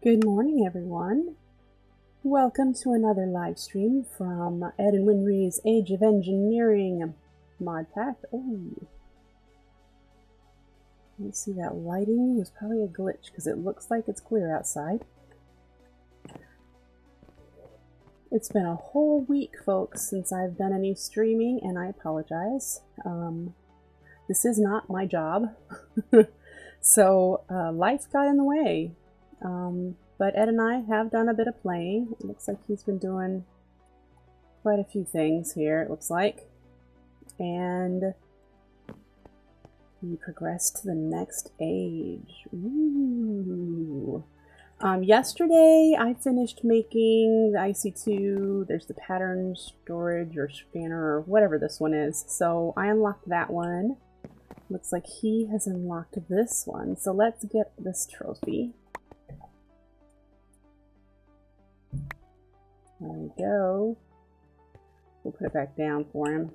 Good morning, everyone. Welcome to another live stream from Ed and Winry's Age of Engineering mod pack. Oh, let's see, that lighting was probably a glitch because it looks like it's clear outside. It's been a whole week, folks, since I've done any streaming, and I apologize. This is not my job, so life got in the way. But Ed and I have done a bit of playing. It looks like he's been doing quite a few things here, it looks like. And we progressed to the next age. Ooh. Yesterday I finished making the IC2, there's the pattern storage or scanner or whatever this one is. So I unlocked that one. Looks like he has unlocked this one. So let's get this trophy. There we go. We'll put it back down for him.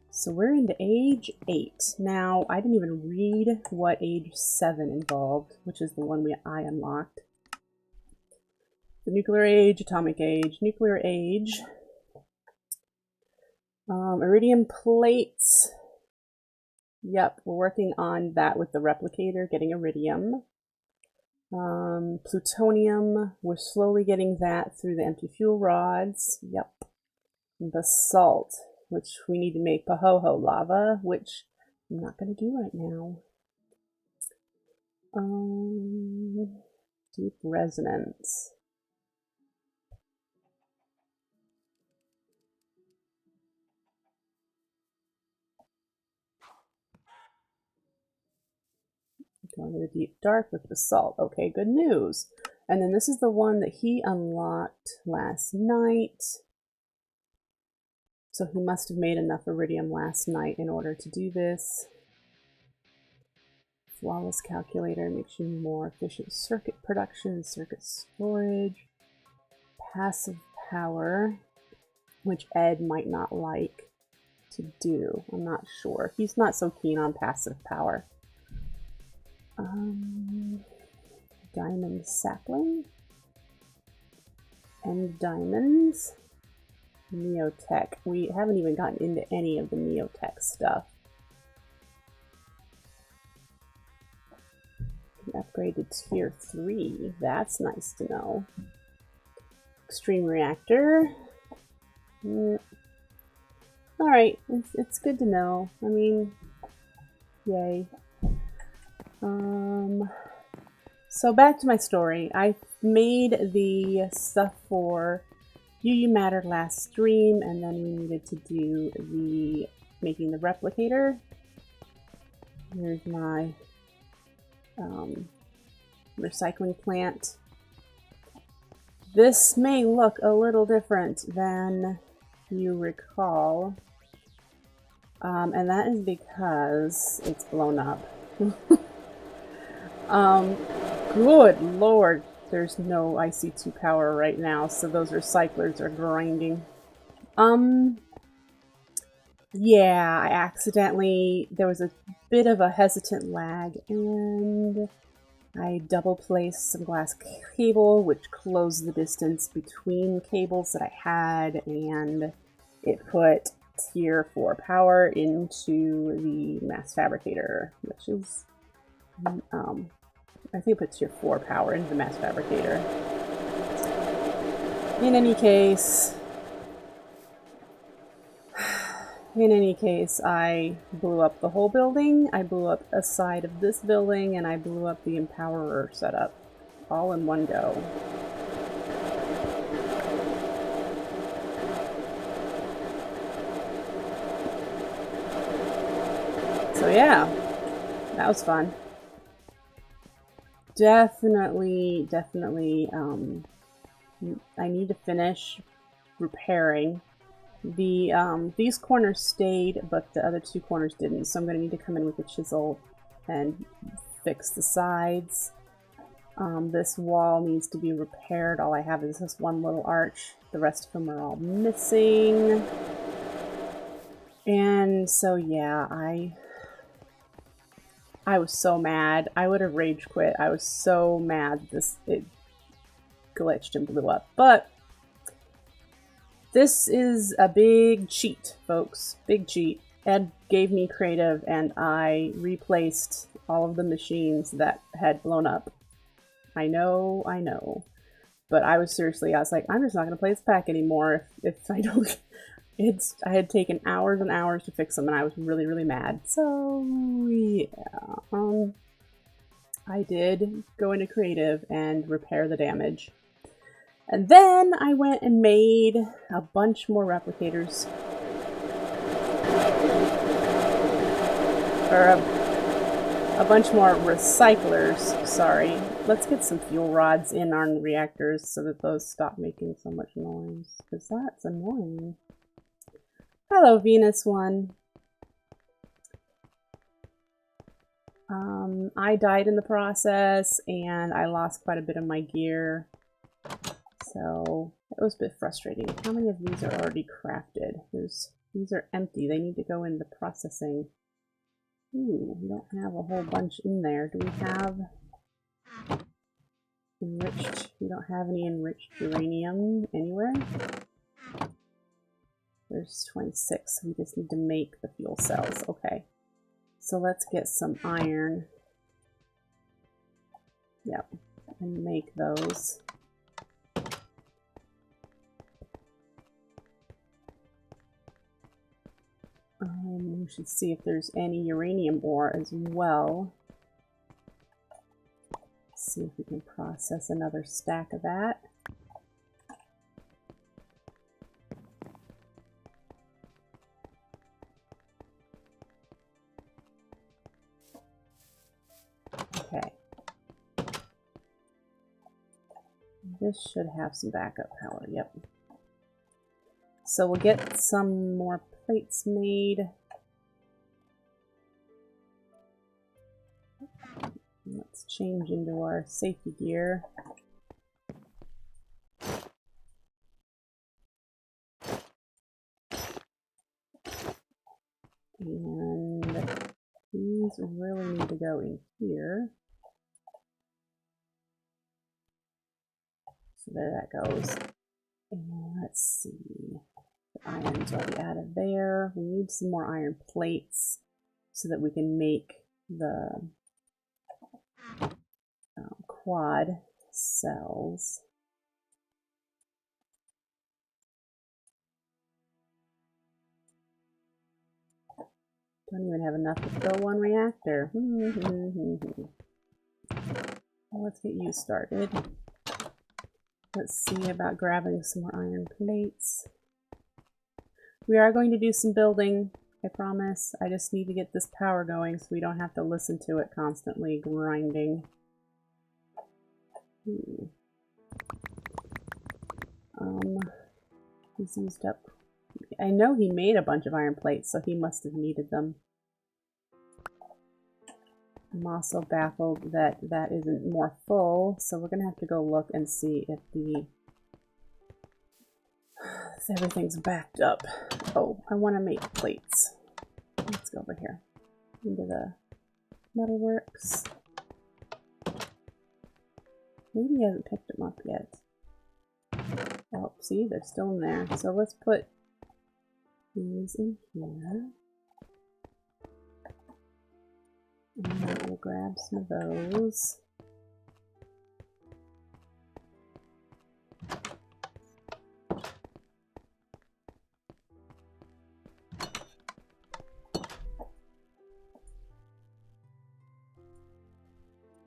So we're into age 8. Now, I didn't even read what age 7 involved, which is the one I unlocked. The nuclear age, atomic age, nuclear age. Iridium plates. Yep, we're working on that with the replicator, getting iridium. Plutonium, we're slowly getting that through the empty fuel rods. Yep. Basalt, which we need to make Pahoho lava, which I'm not going to do right now. Deep resonance. Going to the deep dark with basalt. Okay, good news. And then this is the one that he unlocked last night. So he must have made enough iridium last night in order to do this. Flawless calculator makes you more efficient circuit production, circuit storage. Passive power, which Ed might not like to do. I'm not sure. He's not so keen on passive power. Diamond sapling and diamonds. Neotech. We haven't even gotten into any of the Neotech stuff. Upgrade to tier 3. That's nice to know. Extreme reactor. Alright, it's good to know. I mean, yay. So back to my story. I made the stuff for UU Matter last stream, and then we needed to do the making the replicator. Here's my recycling plant. This may look a little different than you recall, and that is because it's blown up. Good lord, there's no IC2 power right now, so those recyclers are grinding. Yeah, I accidentally, there was a bit of a hesitant lag, and I double placed some glass cable, which closed the distance between cables that I had, and it put tier 4 power into the mass fabricator, which is, I think it put tier 4 power into the mass fabricator. In any case, I blew up the whole building. I blew up a side of this building, and I blew up the empowerer setup all in one go. So yeah, that was fun. Definitely, I need to finish repairing. These corners stayed, but the other 2 corners didn't, so I'm going to need to come in with a chisel and fix the sides. This wall needs to be repaired. All I have is this one little arch. The rest of them are all missing. And so yeah, I I was so mad. I would have rage quit. I was so mad it glitched and blew up. But this is a big cheat, folks. Big cheat. Ed gave me creative and I replaced all of the machines that had blown up. I know. But I was like, I'm just not going to play this pack anymore if I don't... I had taken hours and hours to fix them and I was really, really mad. So, yeah. I did go into creative and repair the damage. And then I went and made a bunch more replicators. Or a bunch more recyclers, sorry. Let's get some fuel rods in our reactors so that those stop making so much noise, because that's annoying. Hello, Venus One. I died in the process, and I lost quite a bit of my gear. So, it was a bit frustrating. How many of these are already crafted? These are empty. They need to go into processing. Ooh, we don't have a whole bunch in there. Do we have enriched? We don't have any enriched uranium anywhere. There's 26. We just need to make the fuel cells. Okay. So let's get some iron. Yep. And make those. We should see if there's any uranium ore as well. See if we can process another stack of that. Okay. This should have some backup power, yep. So we'll get some more plates made. Let's change into our safety gear. And these really need to go in here. So there that goes. And let's see. The iron's already out of there. We need some more iron plates so that we can make the quad cells. Don't even have enough to fill one reactor. Well, let's get you started. Let's see about grabbing some more iron plates. We are going to do some building, I promise. I just need to get this power going so we don't have to listen to it constantly grinding. He's used up. I know he made a bunch of iron plates, so he must have needed them. I'm also baffled that that isn't more full, so we're gonna have to go look and see if everything's backed up. Oh, I want to make plates. Let's go over here into the metalworks. Maybe he hasn't picked them up yet. Oh, see, they're still in there. So let's put these in here. And we'll grab some of those.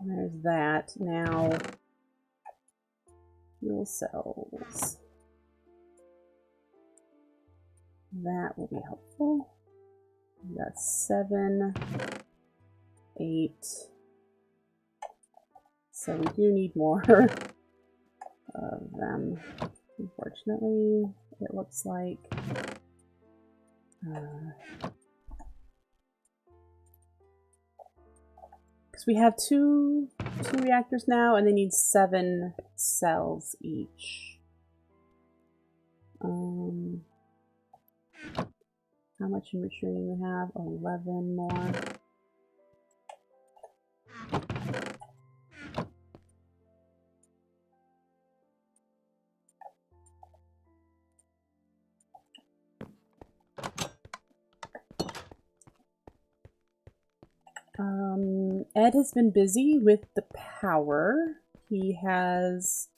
And there's that. Now, fuel cells. That will be helpful. We got 7, 8. So we do need more of them. Unfortunately, it looks like because we have two reactors now, and they need 7 cells each. How much enrichment do we have? 11 more. Ed has been busy with the power. He has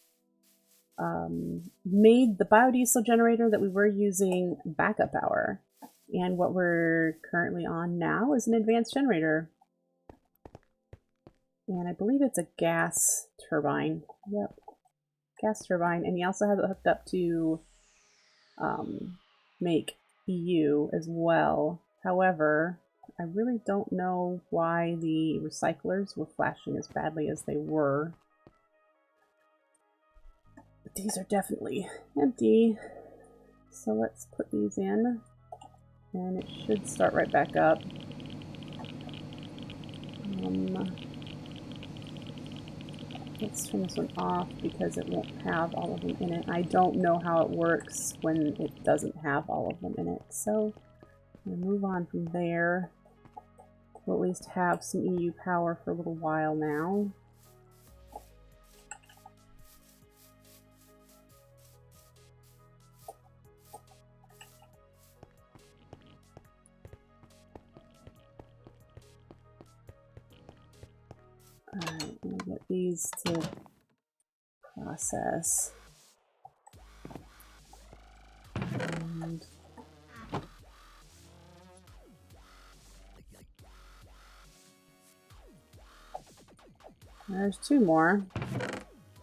made the biodiesel generator that we were using backup power. And what we're currently on now is an advanced generator. And I believe it's a gas turbine. Yep, gas turbine. And he also has it hooked up to make EU as well. However, I really don't know why the recyclers were flashing as badly as they were. But these are definitely empty. So let's put these in. And it should start right back up. Let's turn this one off because it won't have all of them in it. I don't know how it works when it doesn't have all of them in it. So I'm gonna move on from there. We'll at least have some EU power for a little while now. Alright, I'm gonna get these to process. And there's two more.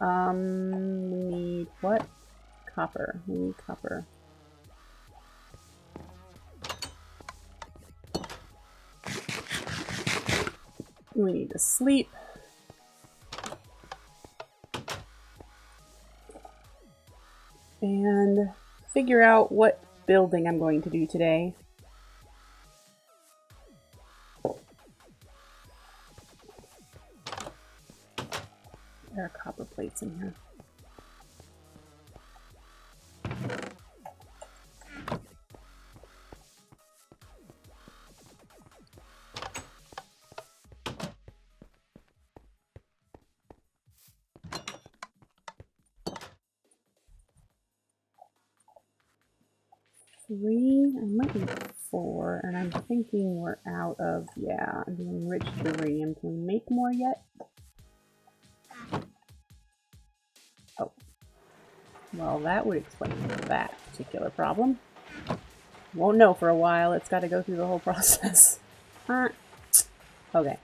We need what? Copper. We need copper. We need to sleep. And figure out what building I'm going to do today. There are copper plates in here. Three, I might need four, and I'm thinking we're out of, yeah, I'm doing enriched uranium. Can we make more yet? Oh. Well, that would explain that particular problem. Won't know for a while. It's got to go through the whole process. Okay.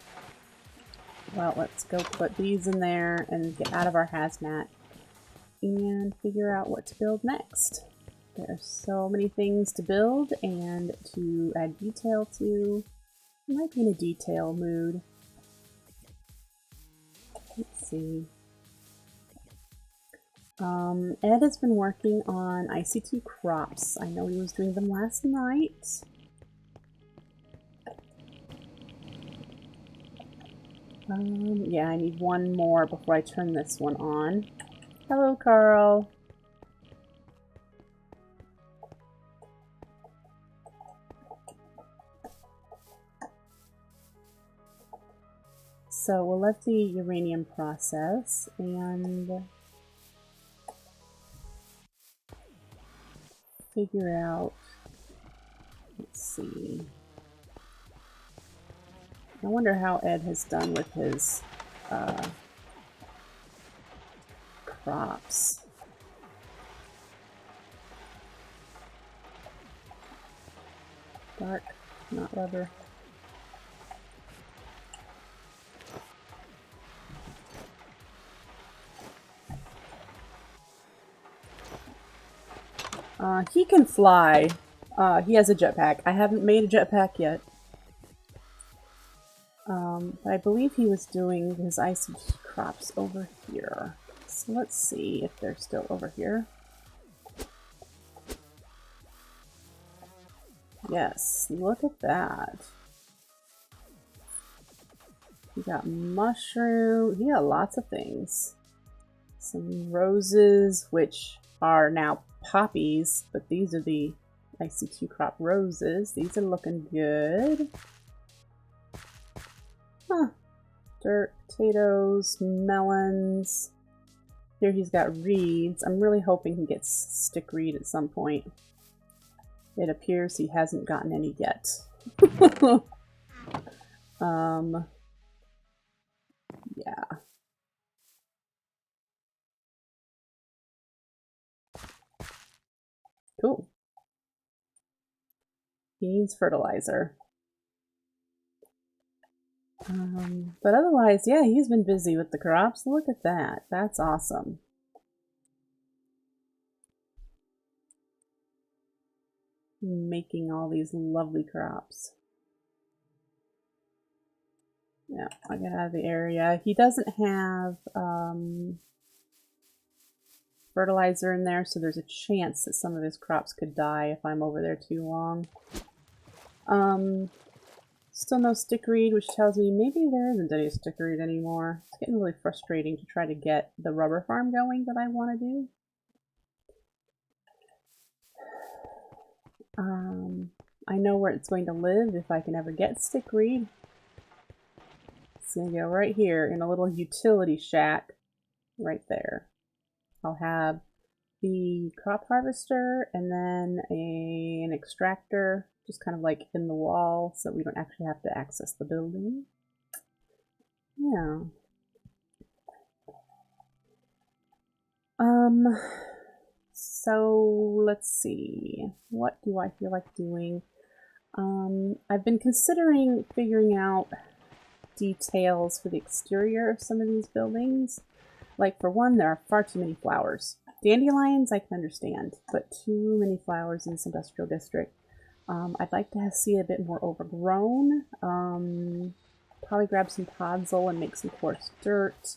Well, let's go put these in there and get out of our hazmat and figure out what to build next. There are so many things to build and to add detail to. I might be in a detail mood. Let's see. Ed has been working on IC2 crops. I know he was doing them last night. Yeah, I need one more before I turn this one on. Hello, Carl. So we'll let the uranium process and figure out, let's see. I wonder how Ed has done with his crops. Dark, not rubber. He can fly. He has a jetpack. I haven't made a jetpack yet. But I believe he was doing his icy crops over here. So let's see if they're still over here. Yes, look at that. He got mushrooms. He got lots of things. Some roses, which are now poppies, but these are the IC2 crop roses. These are looking good. Huh. dirt, potatoes, melons. Here he's got reeds. I'm really hoping he gets stickweed at some point. It appears he hasn't gotten any yet. Yeah. Cool. He needs fertilizer. But otherwise, yeah, he's been busy with the crops. Look at that. That's awesome. Making all these lovely crops. Yeah, I'll get out of the area. He doesn't have fertilizer in there, so there's a chance that some of his crops could die if I'm over there too long. Still no stickweed, which tells me maybe there isn't any stickweed anymore. It's getting really frustrating to try to get the rubber farm going that I want to do. I know where it's going to live if I can ever get stickweed. It's going to go right here in a little utility shack right there. I'll have the crop harvester and then an extractor just kind of like in the wall so we don't actually have to access the building. Yeah. So let's see. What do I feel like doing? I've been considering figuring out details for the exterior of some of these buildings. Like, for one, there are far too many flowers. Dandelions I can understand, but too many flowers in this industrial district. I'd like to see it a bit more overgrown. Probably grab some podzol and make some coarse dirt.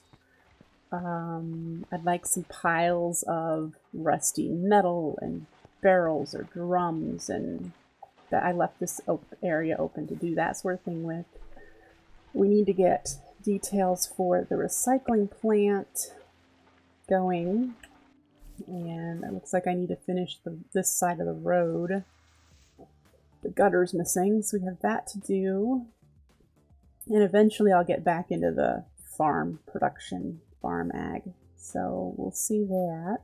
I'd like some piles of rusty metal and barrels or drums, and that I left this area open to do that sort of thing with. We need to get details for the recycling plant going, and it looks like I need to finish this side of the road. The gutter's missing, so we have that to do. And eventually I'll get back into the farm production, farm ag. So we'll see that.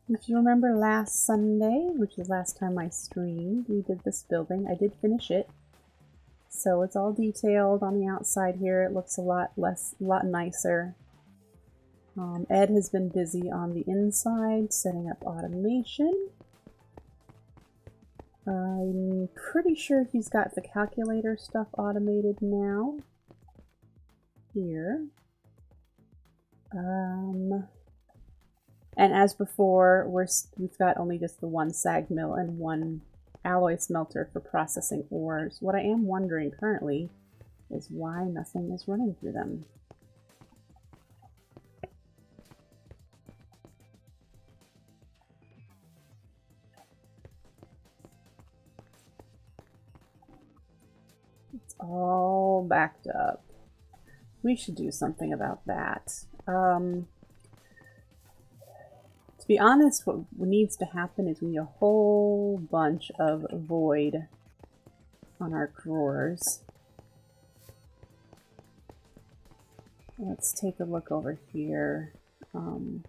If you remember last Sunday, which is the last time I streamed, we did this building. I did finish it. So it's all detailed on the outside here. It looks a lot nicer. Ed has been busy on the inside, setting up automation. I'm pretty sure he's got the calculator stuff automated now. Here. And as before, we've got only just the one sag mill and one alloy smelter for processing ores. What I am wondering currently is why nothing is running through them. It's all backed up. We should do something about that. To be honest, what needs to happen is we need a whole bunch of void on our drawers. Let's take a look over here and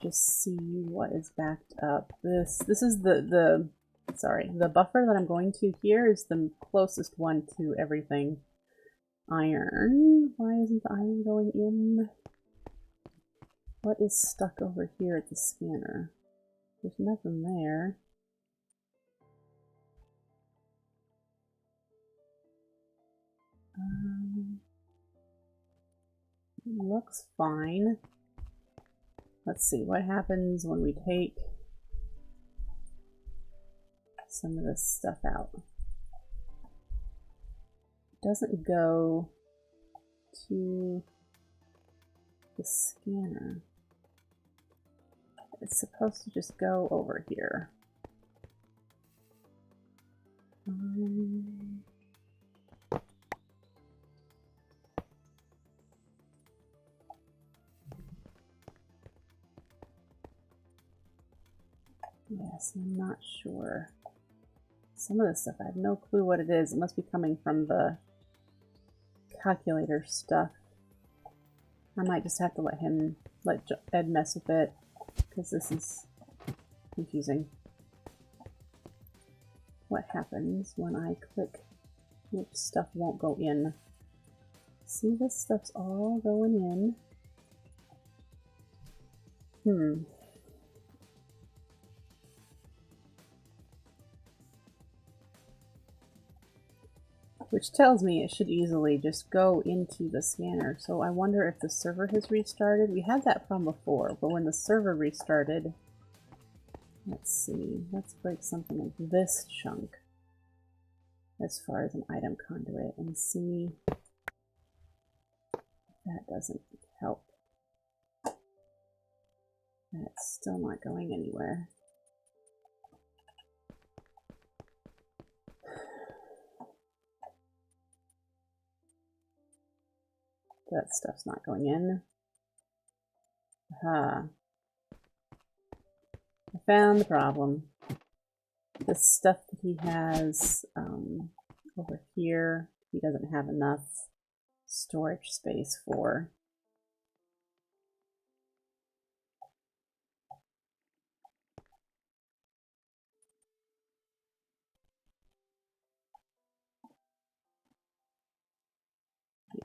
just see what is backed up. This is the buffer that I'm going to here is the closest one to everything. Iron. Why isn't the iron going in? What is stuck over here at the scanner? There's nothing there. Looks fine. Let's see what happens when we take some of this stuff out. It doesn't go to the scanner. It's supposed to just go over here. Yes, I'm not sure. some of this stuff, I have no clue what it is. It must be coming from the calculator stuff. I might just have to let Ed mess with it, because this is confusing. What happens when I click which stuff won't go in? See, this stuff's all going in. Which tells me it should easily just go into the scanner. So I wonder if the server has restarted. We had that problem before, but when the server restarted, let's see, let's break something like this chunk as far as an item conduit and see if that doesn't help. That's still not going anywhere. That stuff's not going in. Aha. I found the problem. The stuff that he has over here, he doesn't have enough storage space for.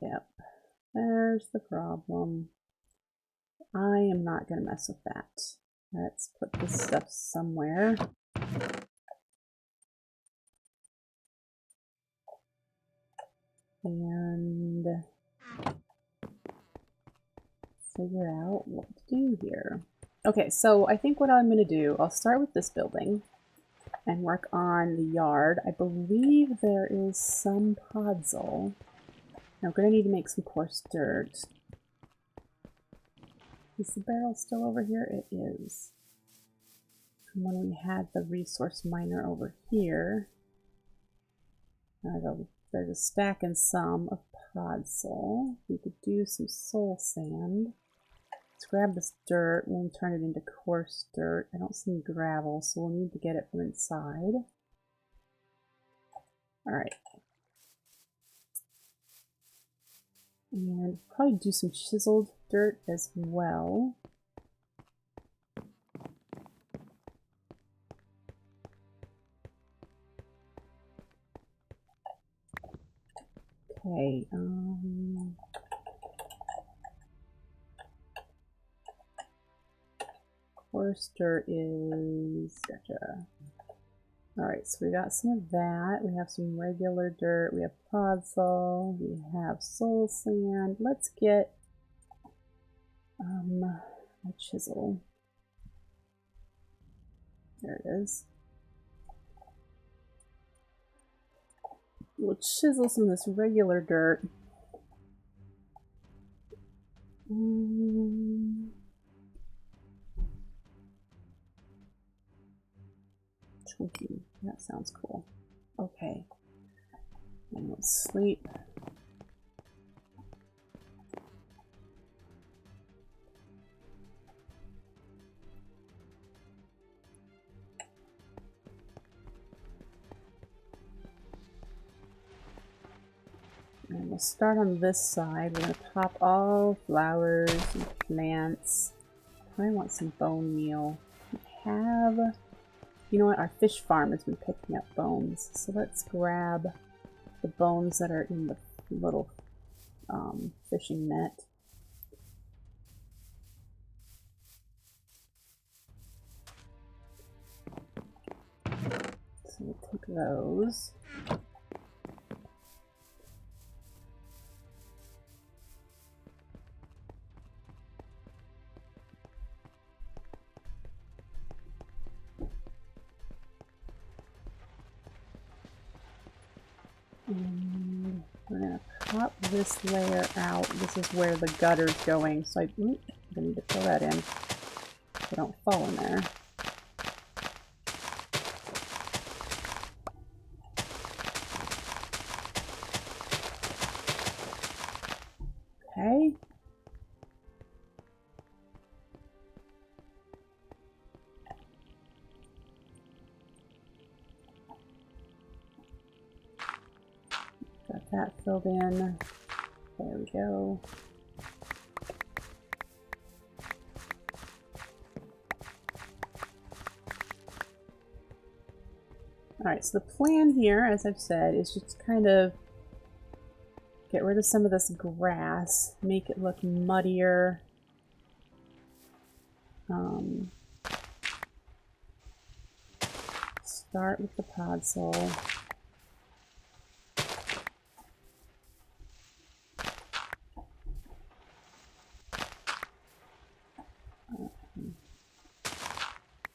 Yep. There's the problem. I am not going to mess with that. Let's put this stuff somewhere. And figure out what to do here. Okay, so I think what I'm going to do, I'll start with this building and work on the yard. I believe there is some podzol. Now, we're going to need to make some coarse dirt. Is the barrel still over here? It is. And when we had the resource miner over here, there's a stack and some of podzol. We could do some soul sand. Let's grab this dirt and turn it into coarse dirt. I don't see any gravel, so we'll need to get it from inside. Alright. And probably do some chiseled dirt as well. Okay, coarse dirt is, gotcha. Alright, so we got some of that. We have some regular dirt. We have podzol. We have soul sand. Let's get a chisel. There it is. We'll chisel some of this regular dirt. Chunky. That sounds cool. Okay. And let's sleep. And we'll start on this side. We're going to pop all flowers and plants. I want some bone meal. We have, you know what, our fish farm has been picking up bones. So let's grab the bones that are in the little fishing net. So we'll take those. And we're going to pop this layer out. This is where the gutter's going. So I need to fill that in so I don't fall in there. Okay. that filled in. There we go. Alright, so the plan here, as I've said, is just kind of get rid of some of this grass, make it look muddier. Start with the podzol.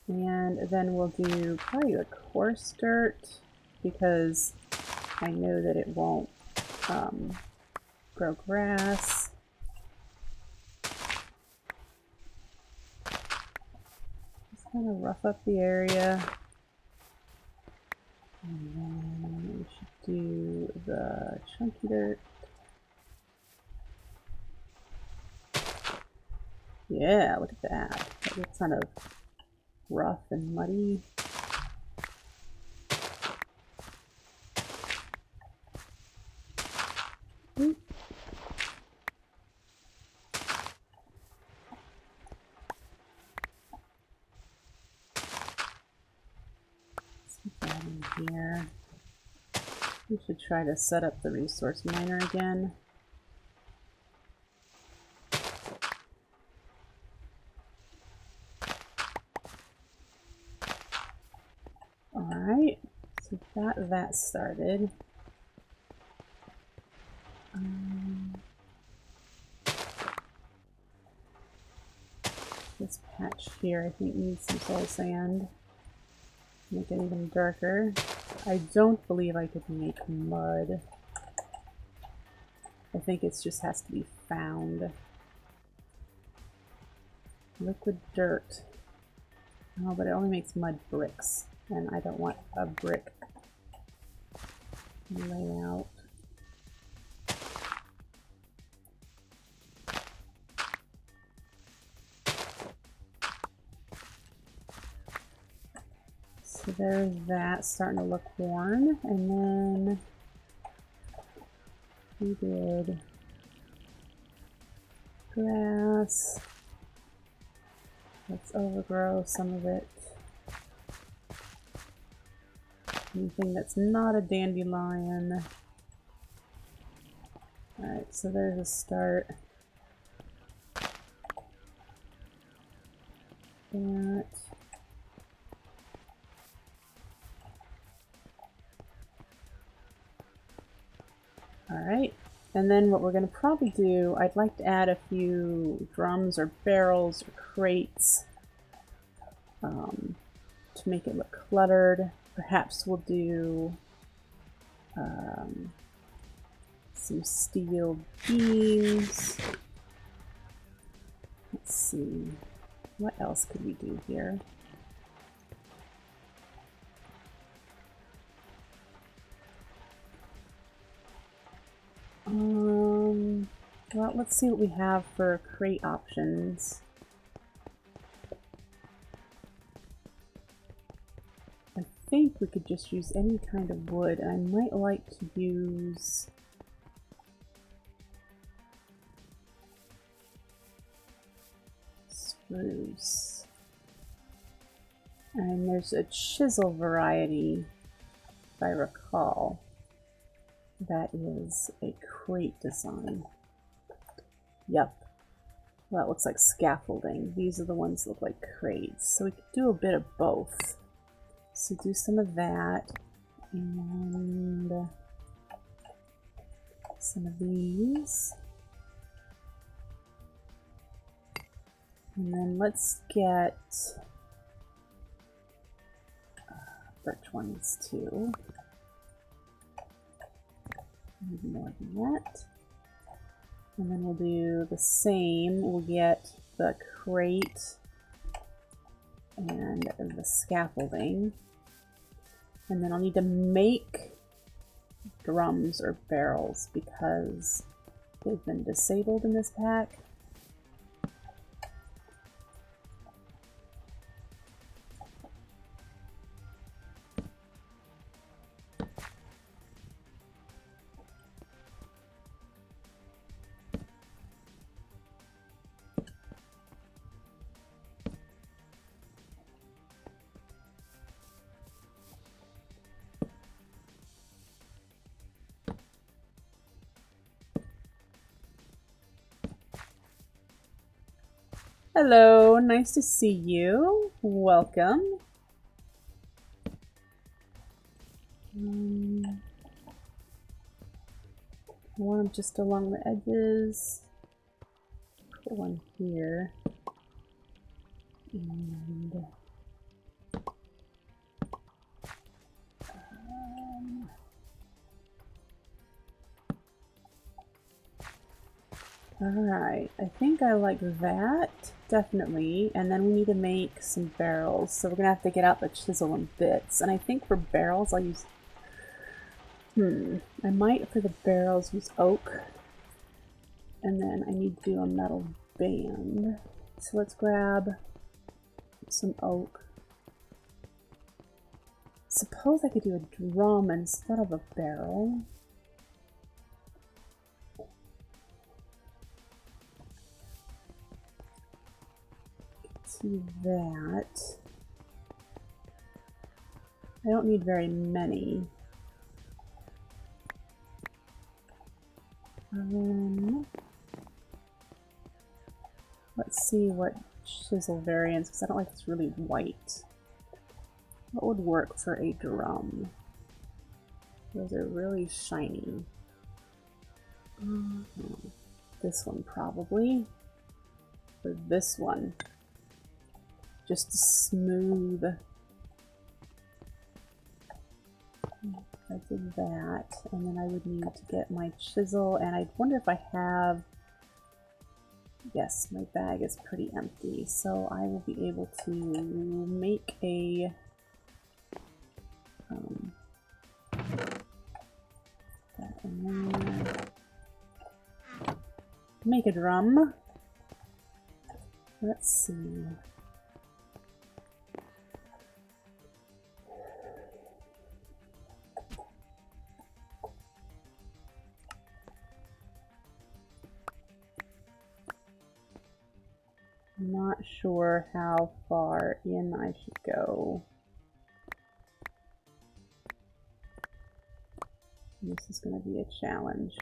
And then we'll do probably the coarse dirt because I know that it won't grow grass. Just kind of rough up the area. And then we should do the chunky dirt. Yeah, look at that. That looks kind of rough and muddy. Ooh. Here. We should try to set up the resource miner again. Alright, so got that started. This patch here I think needs some soul sand. Make it even darker. I don't believe I could make mud. I think it just has to be found. Liquid dirt. Oh, but it only makes mud bricks, and I don't want a brick layout. So there's that starting to look worn, and then we did grass. Let's overgrow some of it. Anything that's not a dandelion. Alright, so there's a start. That. Alright, and then what we're going to probably do, I'd like to add a few drums or barrels or crates to make it look cluttered. Perhaps we'll do some steel beams. Let's see, what else could we do here? Well, let's see what we have for crate options. I think we could just use any kind of wood, and I might like to use spruce. And there's a chisel variety, if I recall. That is a crate design. Yep. Well, that looks like scaffolding. These are the ones that look like crates. So we could do a bit of both. So do some of that. And some of these. And then let's get birch ones too. Need more than that. And then we'll do the same. We'll get the crate and the scaffolding. And then I'll need to make drums or barrels because they've been disabled in this pack. Hello, nice to see you. Welcome. I want them just along the edges. Put one here. And alright, I think I like that, definitely. And then we need to make some barrels, so we're gonna have to get out the chisel and bits. And I think for barrels I'll use... I might, for the barrels, use oak. And then I need to do a metal band. So let's grab some oak. Suppose I could do a drum instead of a barrel. Do that. I don't need very many. Let's see what chisel variants, because I don't like this really white. What would work for a drum? Those are really shiny. This one probably. Or this one. Just smooth. I did that, and then I would need to get my chisel, and I wonder if I have... Yes, my bag is pretty empty, so I will be able to make a... that in there. Make a drum. Let's see. I'm not sure how far in I should go. This is going to be a challenge.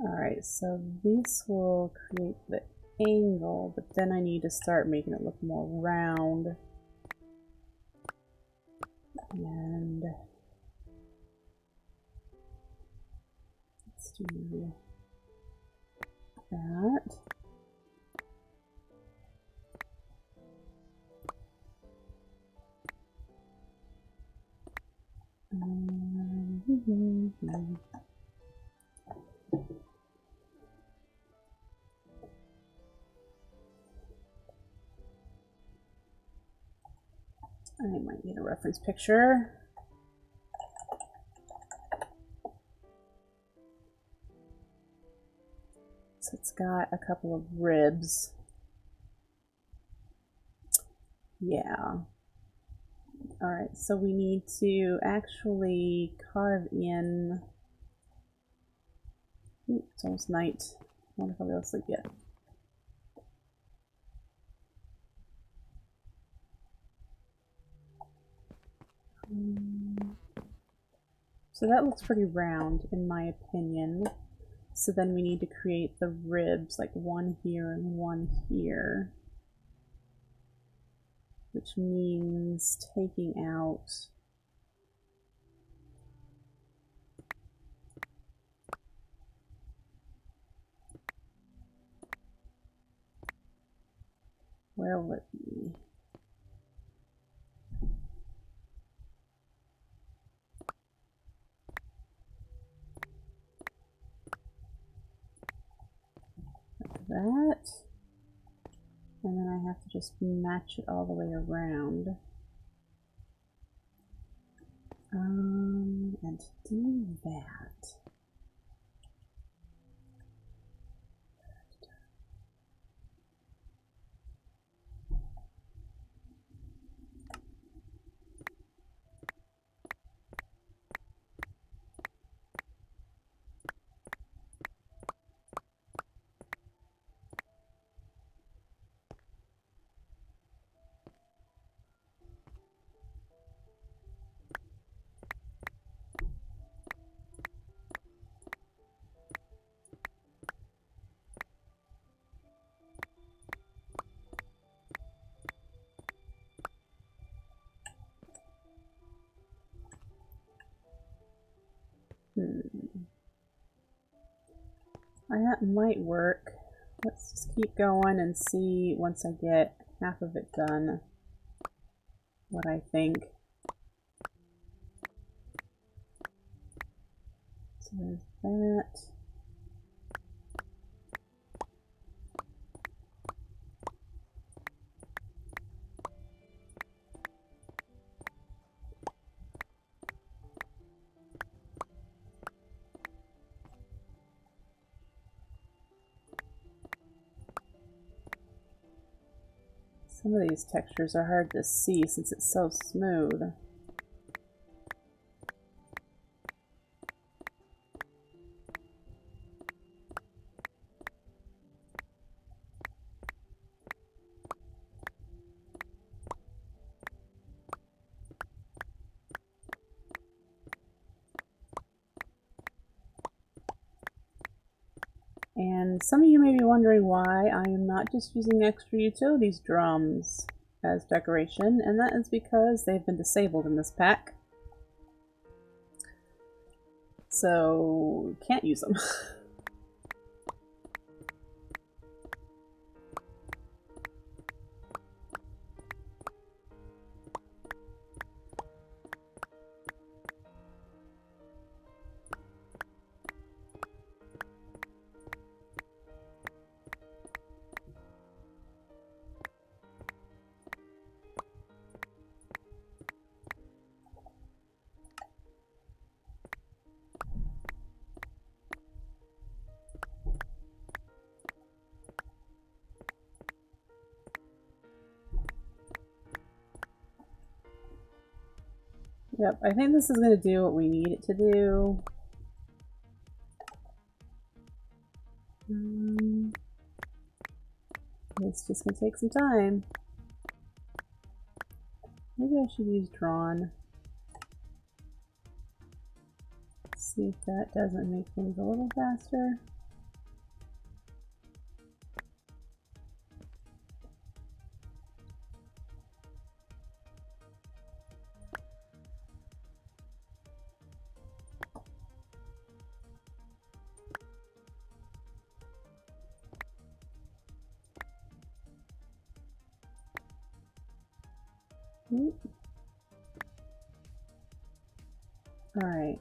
Alright, so this will create the angle, but then I need to start making it look more round. And let's do that. I might need a reference picture. So it's got a couple of ribs. Yeah. Alright, so we need to actually carve in... Ooh, it's almost night. I wonder if I'll be able to sleep yet. So that looks pretty round in my opinion. So then we need to create the ribs, like one here and one here. Which means taking out where will it be? Like that. And then I have to just match it all the way around. And to do that, That might work. Let's just keep going and see once I get half of it done what I think. So there's that. Some of these textures are hard to see since it's so smooth. And some of you may be wondering why I am not just using extra utilities drums as decoration, and that is because they've been disabled in this pack. So, can't use them. Yep, I think this is going to do what we need it to do. It's just going to take some time. Maybe I should use drawn. See if that doesn't make things a little faster. All right.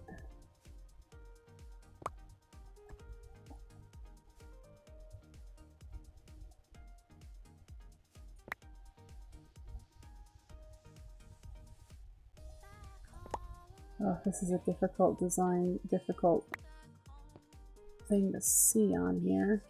Oh, this is a difficult design, difficult thing to see on here.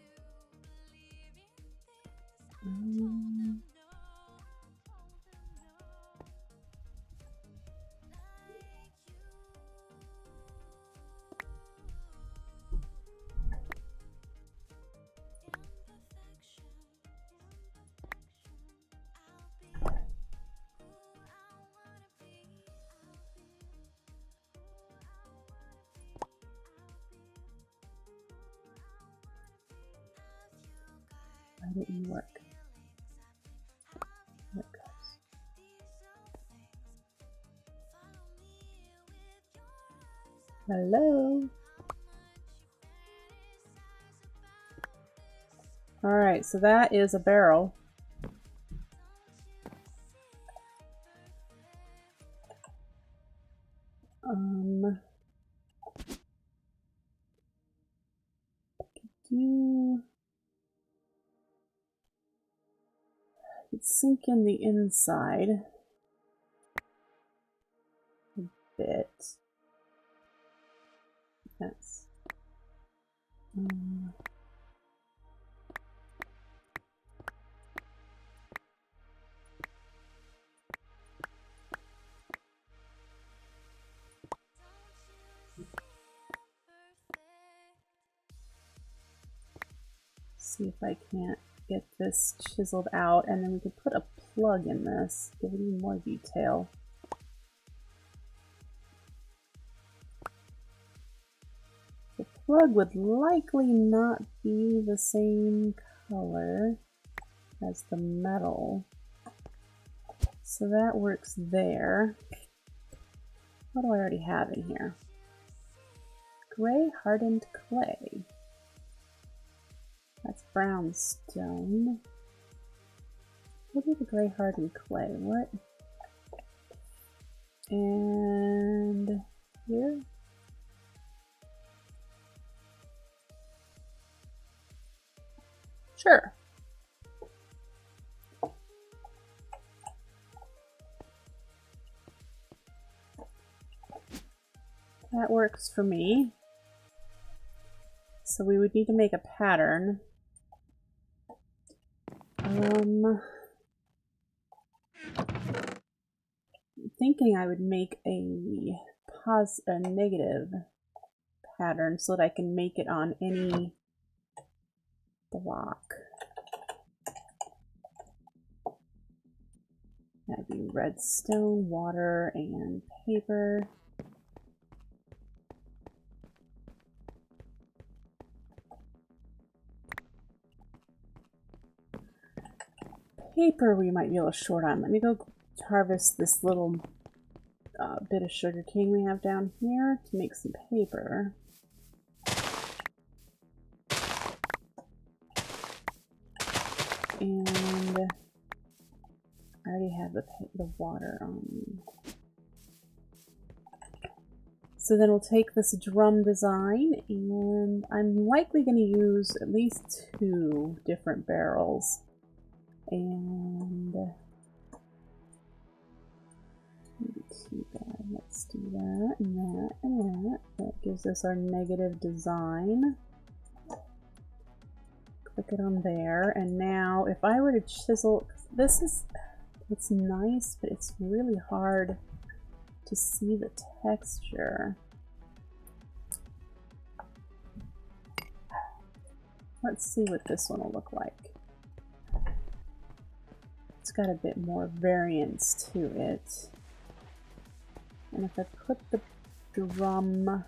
Why didn't you work? There it goes. Hello. All right, so that is a barrel. Sink in the inside a bit. That's see if I can't get this chiseled out, and then we could put a plug in this, give it even more detail. The plug would likely not be the same color as the metal, so that works there. What do I already have in here? gray hardened clay. That's brownstone. What is the gray hardened clay? What? And here? Sure. That works for me. So we would need to make a pattern. I'm thinking I would make a negative pattern so that I can make it on any block. That'd be redstone, water, and paper. Paper we might be able to short on. Let me go harvest this little bit of sugar cane we have down here to make some paper. And I already have the water on me. So then we'll take this drum design, and I'm likely going to use at least 2 different barrels. And maybe 2 bad. Let's do that and that and that. That gives us our negative design. Click it on there, and now if I were to chisel, it's nice, but it's really hard to see the texture. Let's see what this one will look like. It's got a bit more variance to it. And if I put the drum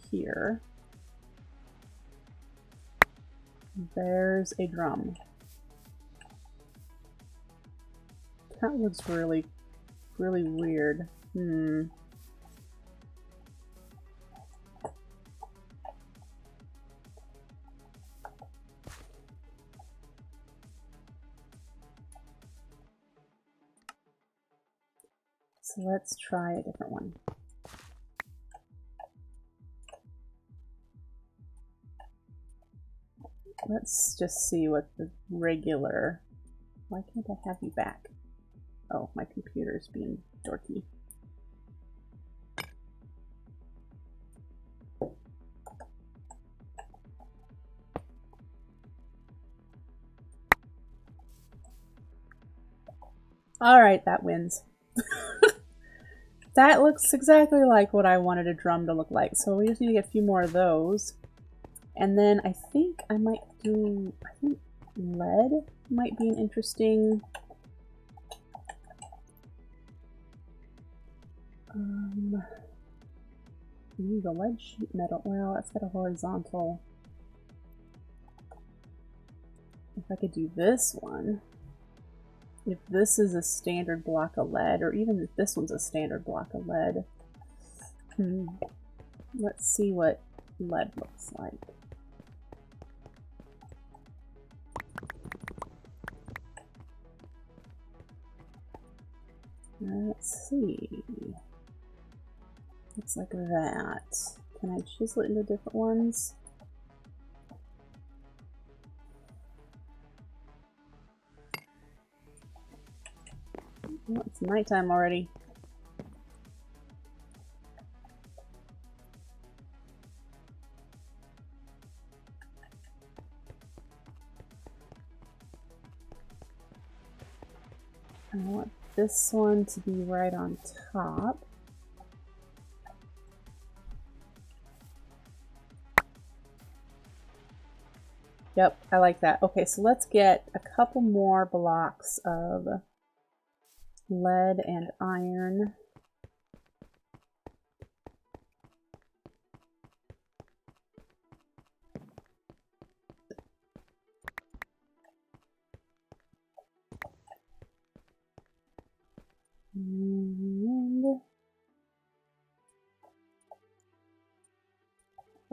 here, there's a drum. That looks really, really weird. So let's try a different one. Let's just see what the regular... Why can't I have you back? Oh, my computer's being dorky. Alright, that wins. That looks exactly like what I wanted a drum to look like. So we just need to get a few more of those. And then I think I might do, lead might be an interesting... the lead sheet metal, well, that's got a horizontal. If I could do this one, if this is a standard block of lead, or even if this one's a standard block of lead, let's see what lead looks like. Let's see. Looks like that. Can I chisel it into different ones? Oh, it's nighttime already. I want this one to be right on top. Yep, I like that. Okay, so let's get a couple more blocks of lead and iron. And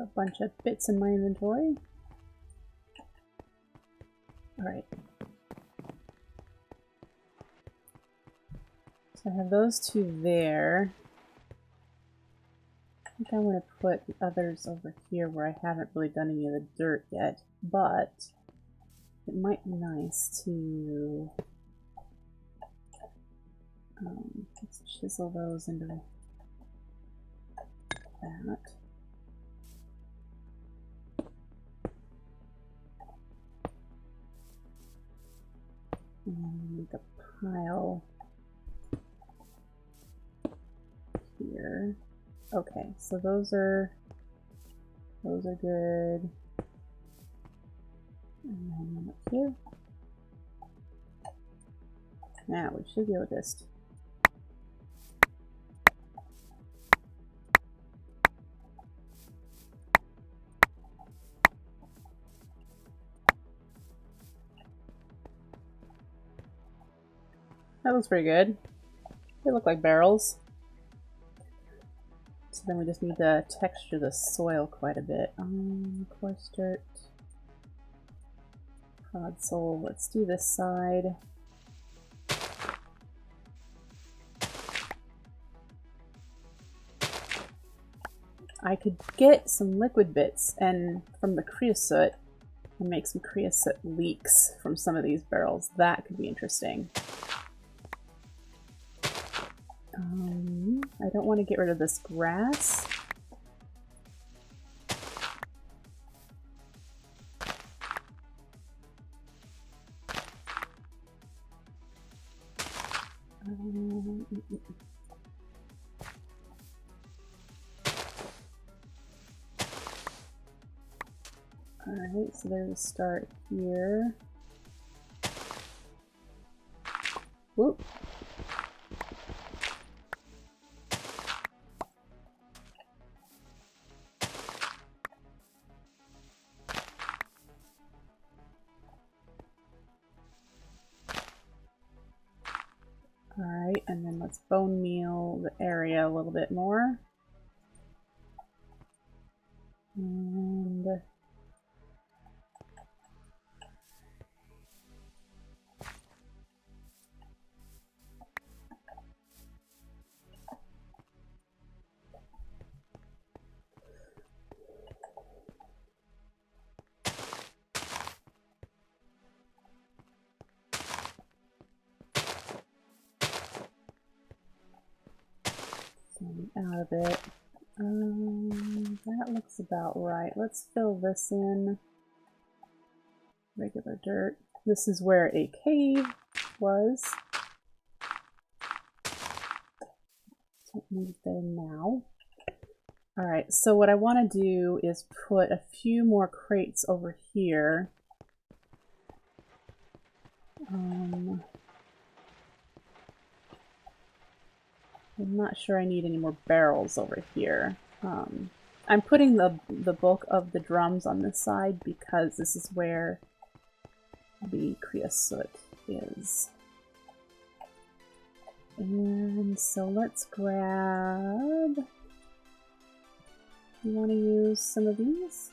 A bunch of bits in my inventory. Alright. So I have those two there. I think I'm going to put the others over here where I haven't really done any of the dirt yet, but it might be nice to let's chisel those into that. And make a pile here. Okay, so those are good. And then one up here. Now we should be able to just that looks pretty good. They look like barrels. So then we just need to texture the soil quite a bit. Coarse dirt. Podzol. Let's do this side. I could get some liquid bits and from the creosote and make some creosote leaks from some of these barrels. That could be interesting. I don't want to get rid of this grass. Alright, so there's a start here. Whoop. Alright, and then let's bone meal the area a little bit more. And out of it. That looks about right. Let's fill this in. Regular dirt. This is where a cave was. Don't need it there now. Alright, so what I want to do is put a few more crates over here. I'm not sure I need any more barrels over here. I'm putting the bulk of the drums on this side because this is where the creosote is. And so let's grab... You want to use some of these?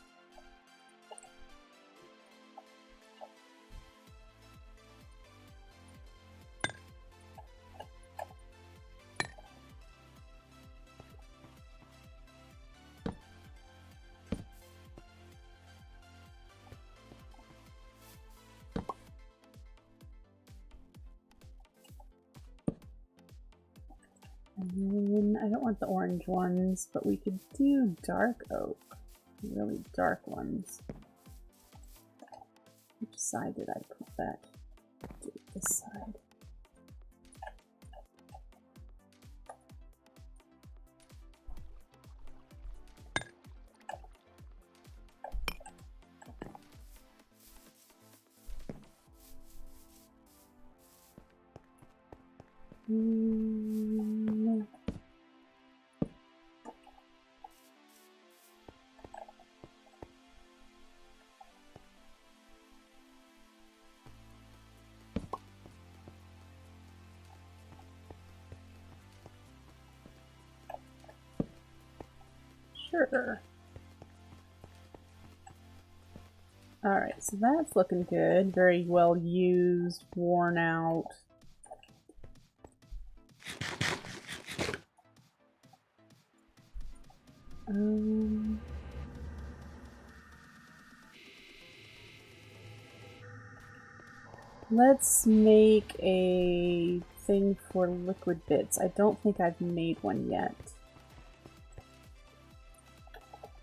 And then I don't want the orange ones, but we could do dark oak. Really dark ones. Which side did I put that? Do this side. Sure. Alright, so that's looking good. Very well used, worn out. Let's make a thing for liquid bits. I don't think I've made one yet.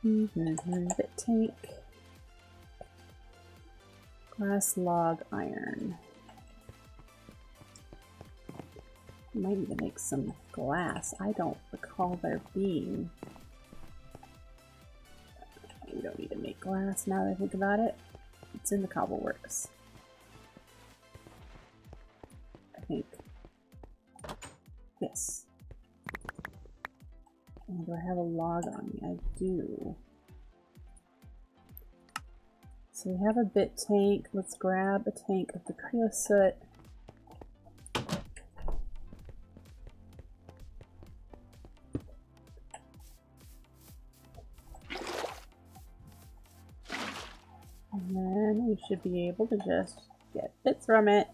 Bit tank. Glass log iron. Might need to make some glass. I don't recall there being. We don't need to make glass now that I think about it. It's in the cobbleworks. I think. Yes. And do I have a log on me? I do. So we have a bit tank. Let's grab a tank of the creosote. And then we should be able to just get bits from it.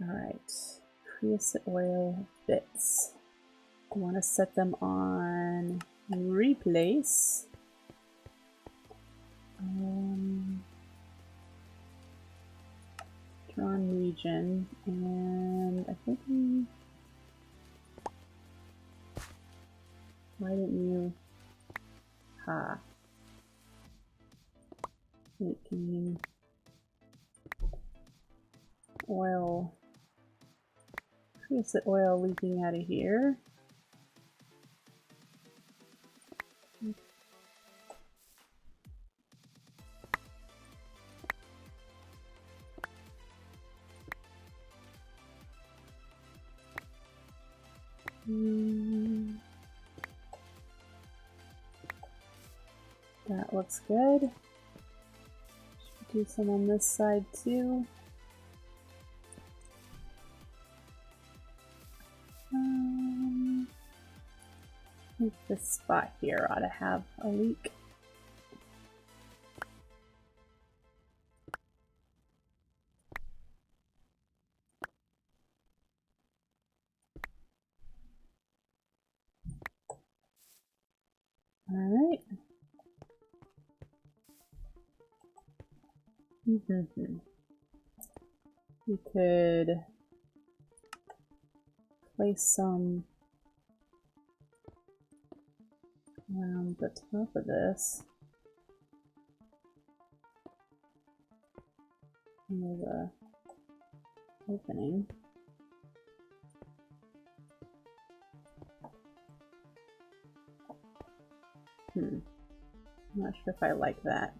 Alright, creosote oil bits. I want to set them on replace. Drawn region, and I think why didn't you? Making oil. Creosote oil leaking out of here. That looks good. Should do some on this side too. I think this spot here ought to have a leak. Alright. We could place some around the top of this. Near the opening. I'm not sure if I like that.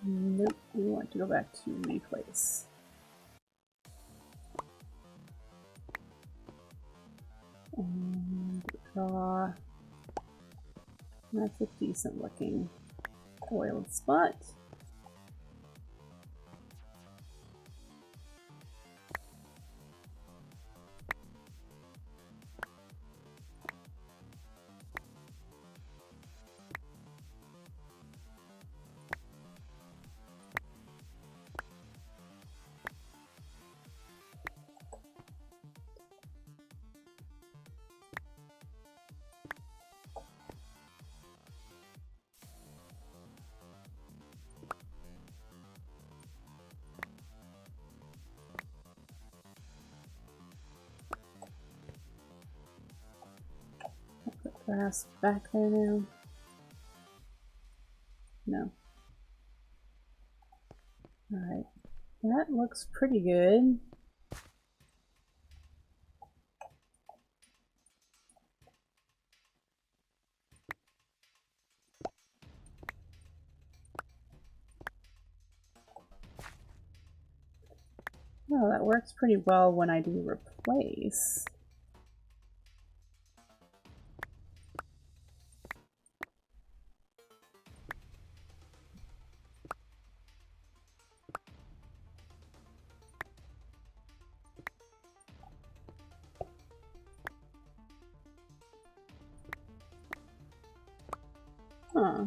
Nope, we want to go back to replace. And draw. That's a decent looking oiled spot. Grass back there now. No. Alright. That looks pretty good. Oh, that works pretty well when I do replace. Huh.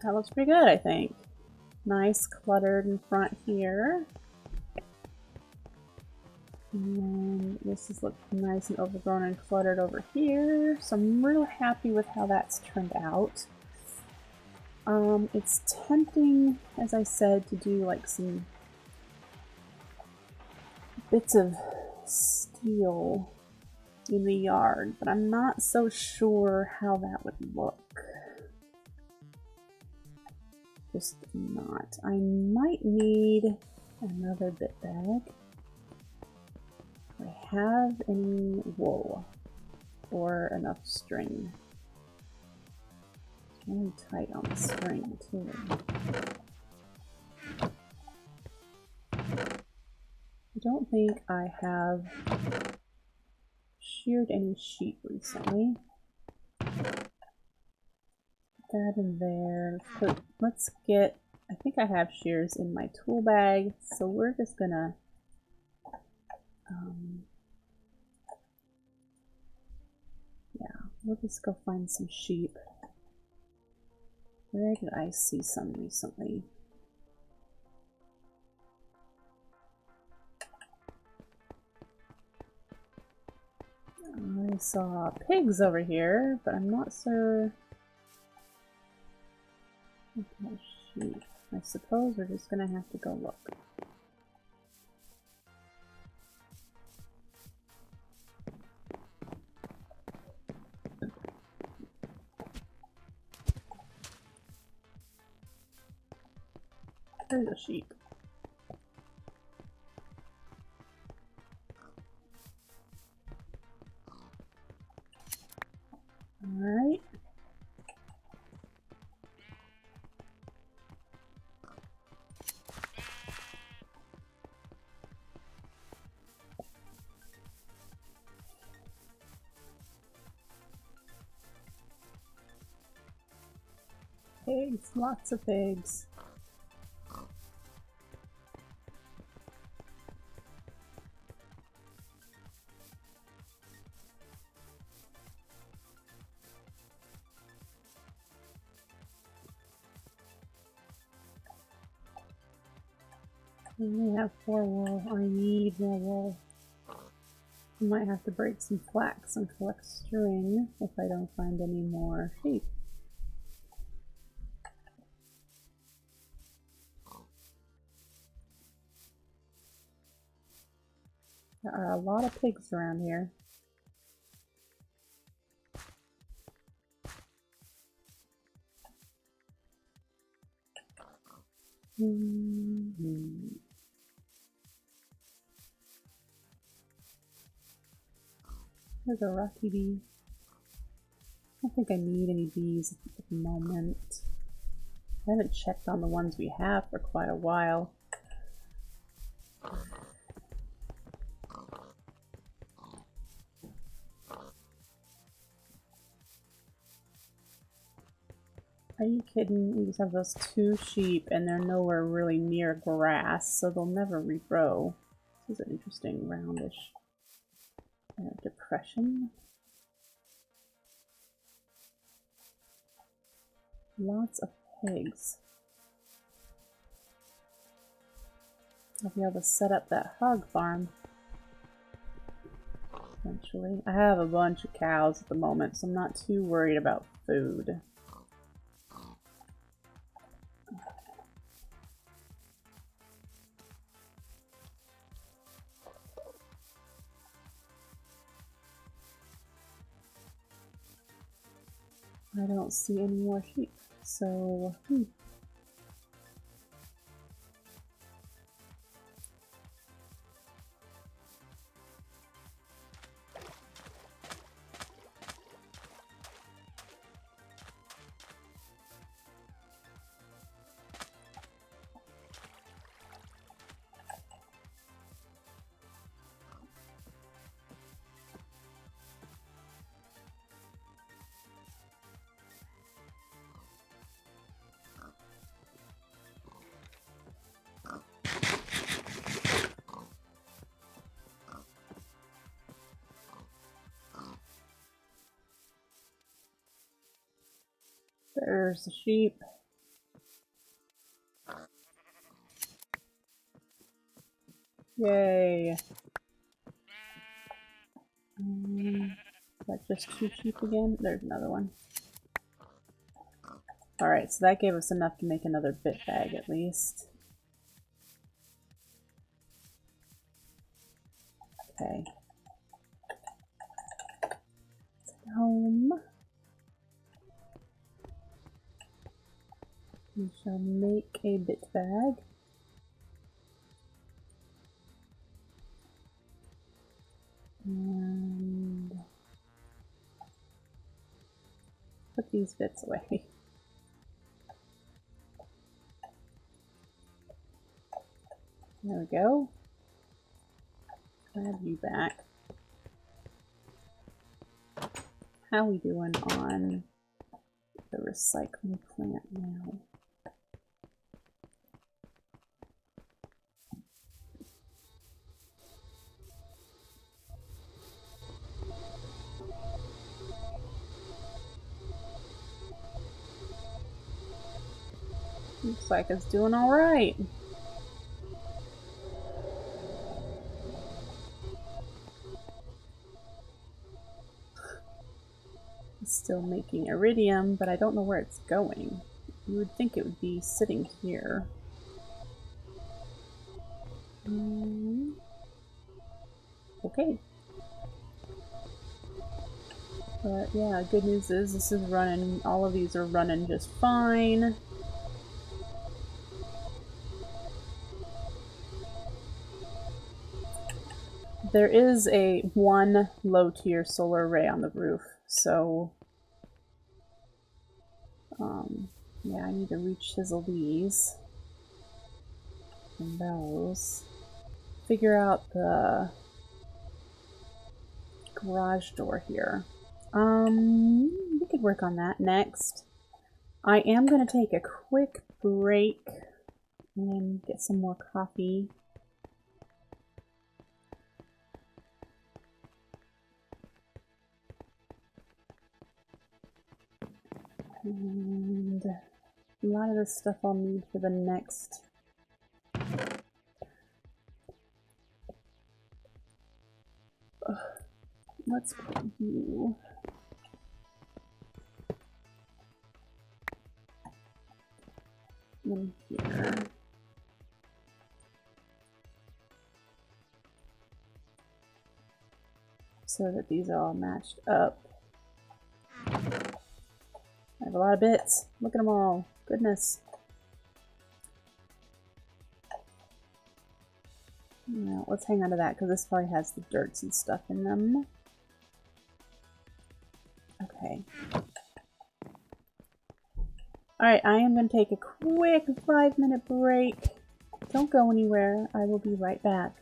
That looks pretty good, I think. Nice cluttered in front here. And this is looking nice and overgrown and cluttered over here. So I'm real happy with how that's turned out. It's tempting, as I said, to do like some bits of steel in the yard, but I'm not so sure how that would look. Just not. I might need another bit bag. Do I have any wool or enough string? It's really tight on the string too. I don't think I have sheared any sheep recently. That in there. Let's get, I think I have shears in my tool bag, so we're just gonna yeah, we'll just go find some sheep. Where did I see some recently? I saw pigs over here, but I'm not sure. Okay, sheep. I suppose we're just gonna have to go look. There's a sheep. Alright. Pigs, lots of pigs. I only have 4 wool. I need more wool. I might have to break some flax and collect string if I don't find any more sheep. There are a lot of pigs around here. There's a rocky bee. I don't think I need any bees at the moment. I haven't checked on the ones we have for quite a while. Are you kidding? We just have those 2 sheep and they're nowhere really near grass, so they'll never regrow. This is an interesting roundish depression. Lots of pigs. I'll be able to set up that hog farm eventually. I have a bunch of cows at the moment, so I'm not too worried about food. I don't see any more sheep, so there's the sheep. Yay. Is that just 2 sheep again? There's another one. Alright, so that gave us enough to make another bit bag at least. Okay. Home. We shall make a bit bag. And put these bits away. There we go. Grab you back. How we doing on the recycling plant now? Looks like it's doing all right. It's still making iridium, but I don't know where it's going. You would think it would be sitting here. Okay. But yeah, good news is this is running, all of these are running just fine. There is a one low-tier solar array on the roof, so yeah, I need to rechisel these and those. Figure out the garage door here. We could work on that next. I am going to take a quick break and get some more coffee. And a lot of this stuff I'll need for the next. Let's put you in here. So that these are all matched up. I have a lot of bits. Look at them all. Goodness. Now, let's hang on to that because this probably has the dirts and stuff in them. Okay. Alright, I am going to take a quick 5-minute break. Don't go anywhere. I will be right back.